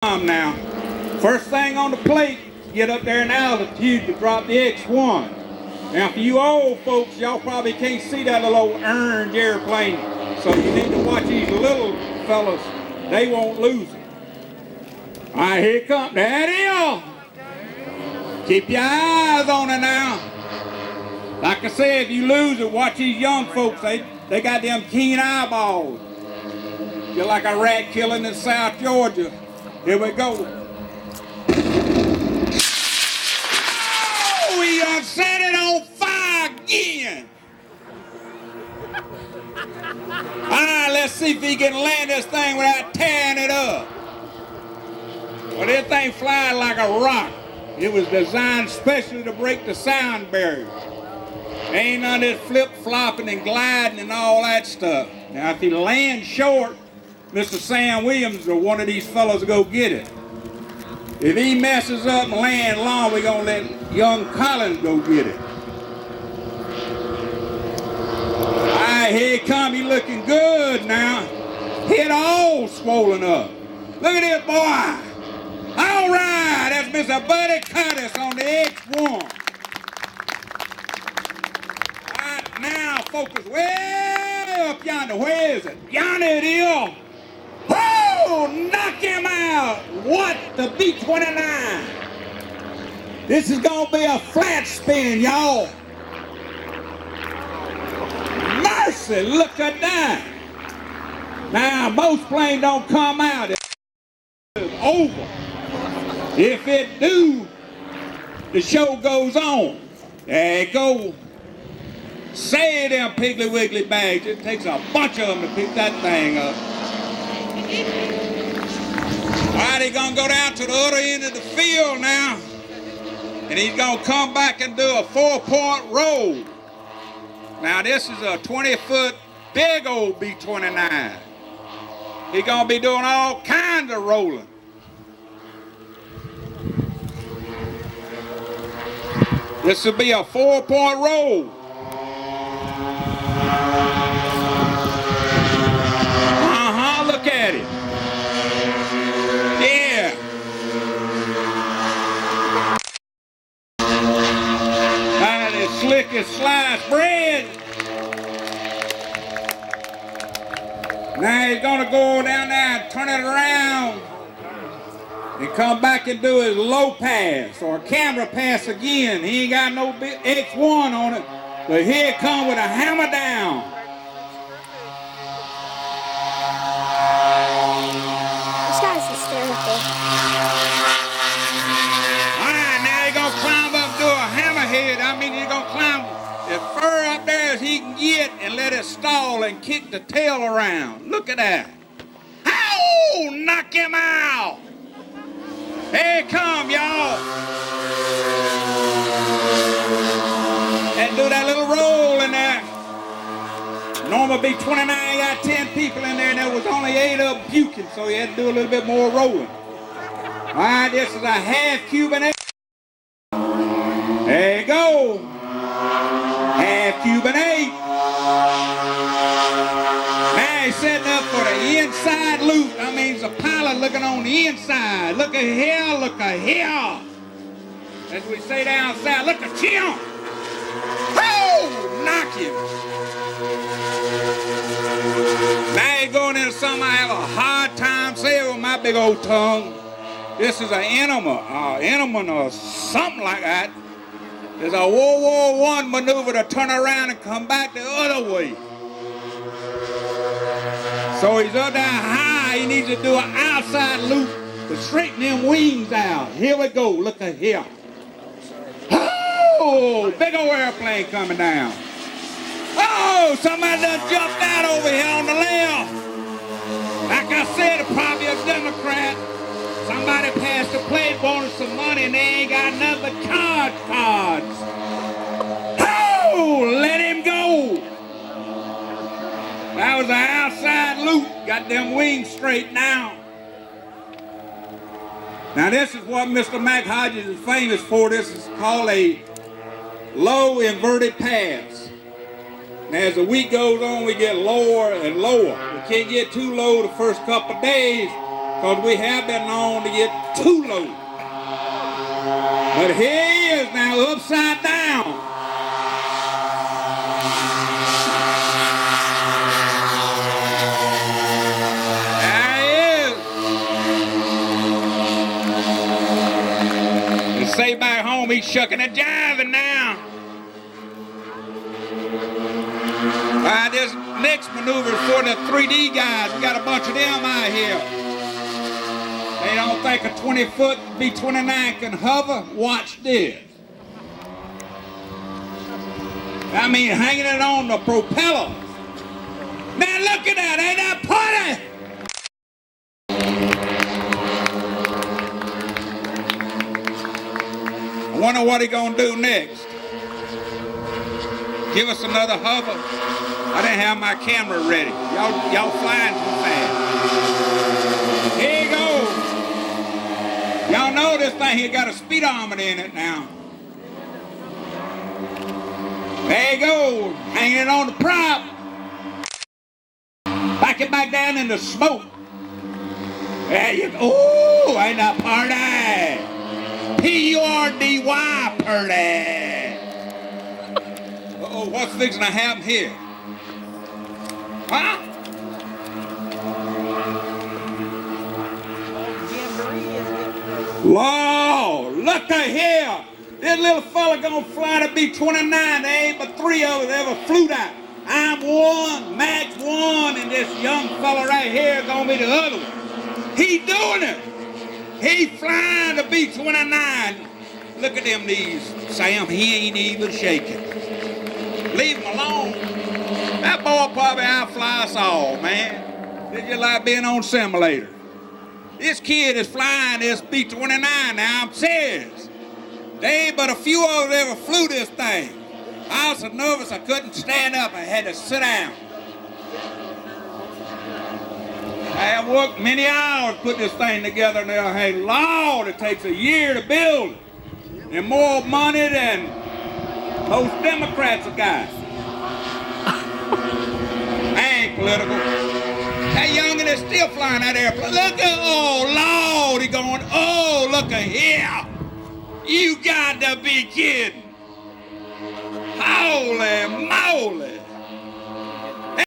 Now, first thing on the plate, get up there in altitude to drop the X1. Now, for you old folks, y'all probably can't see that little old orange airplane, so you need to watch these little fellas. They won't lose it. All right, here it comes. There it is. Keep your eyes on it now. Like I said, if you lose it, watch these young folks. They got them keen eyeballs. You're like a rat killing in South Georgia. Here we go. Oh, we done set it on fire again. All right, let's see if he can land this thing without tearing it up. Well, this thing flies like a rock. It was designed specially to break the sound barrier. Ain't none of this flip-flopping and gliding and all that stuff. Now, if he lands short, Mr. Sam Williams or one of these fellows will go get it. If he messes up and lands long, we're going to let young Collins go get it. All right, here he comes. He's looking good now. Head all swollen up. Look at this boy. All right, that's Mr. Buddy Curtis on the X1. All right, now focus way up yonder. Where is it? Yonder it is. Whoa! Knock him out! What? The B-29. This is gonna be a flat spin, y'all. Mercy, look at that. Now, most planes don't come out. It's over. If it do, the show goes on. There you go. Say them Piggly Wiggly bags. It takes a bunch of them to pick that thing up. All right, he's going to go down to the other end of the field now. And he's going to come back and do a 4-point roll. Now, this is a 20-foot big old B-29. He's going to be doing all kinds of rolling. This will be a 4-point roll. Look at it. Yeah. That is slick as sliced bread. Now he's going to go down there and turn it around and come back and do his low pass or camera pass again. He ain't got no big X1 on it, but here it comes with a hammer down. Alright, now he's going to climb up and do a hammerhead. I mean, he's going to climb as far up there as he can get and let it stall and kick the tail around. Look at that. Oh, knock him out. Here it come, y'all. And do that little roll in there. Normal B-29 got 10 people in there, and there was only 8 of them puking, so he had to do a little bit more rolling. All right, this is a half Cuban 8. There you go. Half Cuban 8. Now he's setting up for the inside loop. That means the pilot looking on the inside. Look at here, look at here. As we say down south, look at him. Oh, knock him. Now you're going into something I have a hard time saying with my big old tongue. This is an enema or something like that. There's a World War I maneuver to turn around and come back the other way. So he's up there high. He needs to do an outside loop to straighten them wings out. Here we go. Look at here. Oh, big old airplane coming down. Oh, somebody done jumped out over here on the left. Like I said, probably a Democrat. Somebody passed the plate, wanted some money, and they ain't got nothing but cards. Oh, let him go. That was an outside loop. Got them wings straight now. Now, this is what Mr. Mac Hodges is famous for. This is called a low inverted pass. And as the week goes on, we get lower and lower. We can't get too low the first couple of days because we have been known to get too low. But here he is now, upside down. Say back home, he's shucking and jiving now. This next maneuver is for the 3D guys. We got a bunch of them out here. They don't think a 20-foot B-29 can hover. Watch this. I mean, hanging it on the propeller. Now look at that, ain't that party? I wonder what he gonna do next. Give us another hover. I didn't have my camera ready. Y'all flying too fast. Here you go. Y'all know this thing here got a speedometer in it now. There you go. Hanging it on the prop. Back it back down in the smoke. There you go. Ooh, ain't that party? P-U-R-D-Y, party. Uh-oh, what's fixing to happen here? Huh? Lord, look at here. This little fella gonna fly to B-29. There ain't but 3 of us ever flew that. I'm one, Max one, and this young fella right here gonna be the other one. He doing it. He flying to B-29. Look at them knees, Sam. He ain't even shaking. Leave him alone. That boy probably outfly us all, man. It's just like being on simulator. This kid is flying this B-29 now, I'm serious. There ain't but a few of us ever flew this thing. I was so nervous I couldn't stand up. I had to sit down. I have worked many hours to put this thing together now. Hey, Lord, it takes a year to build it. And more money than most Democrats have got. I ain't political. That youngin' is still flying that airplane. Look at, oh, Lord, he going, oh, look at here. You got to be kidding. Holy moly.